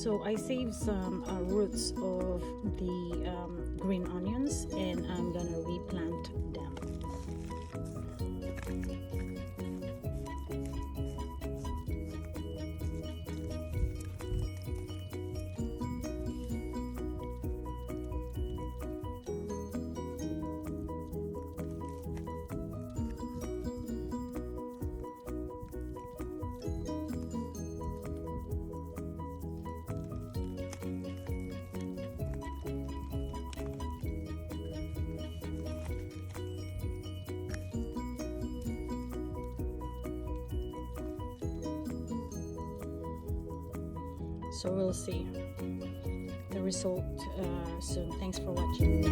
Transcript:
So I saved some roots of the green onions, and I'm gonna replant them. So we'll see the result soon. Thanks for watching.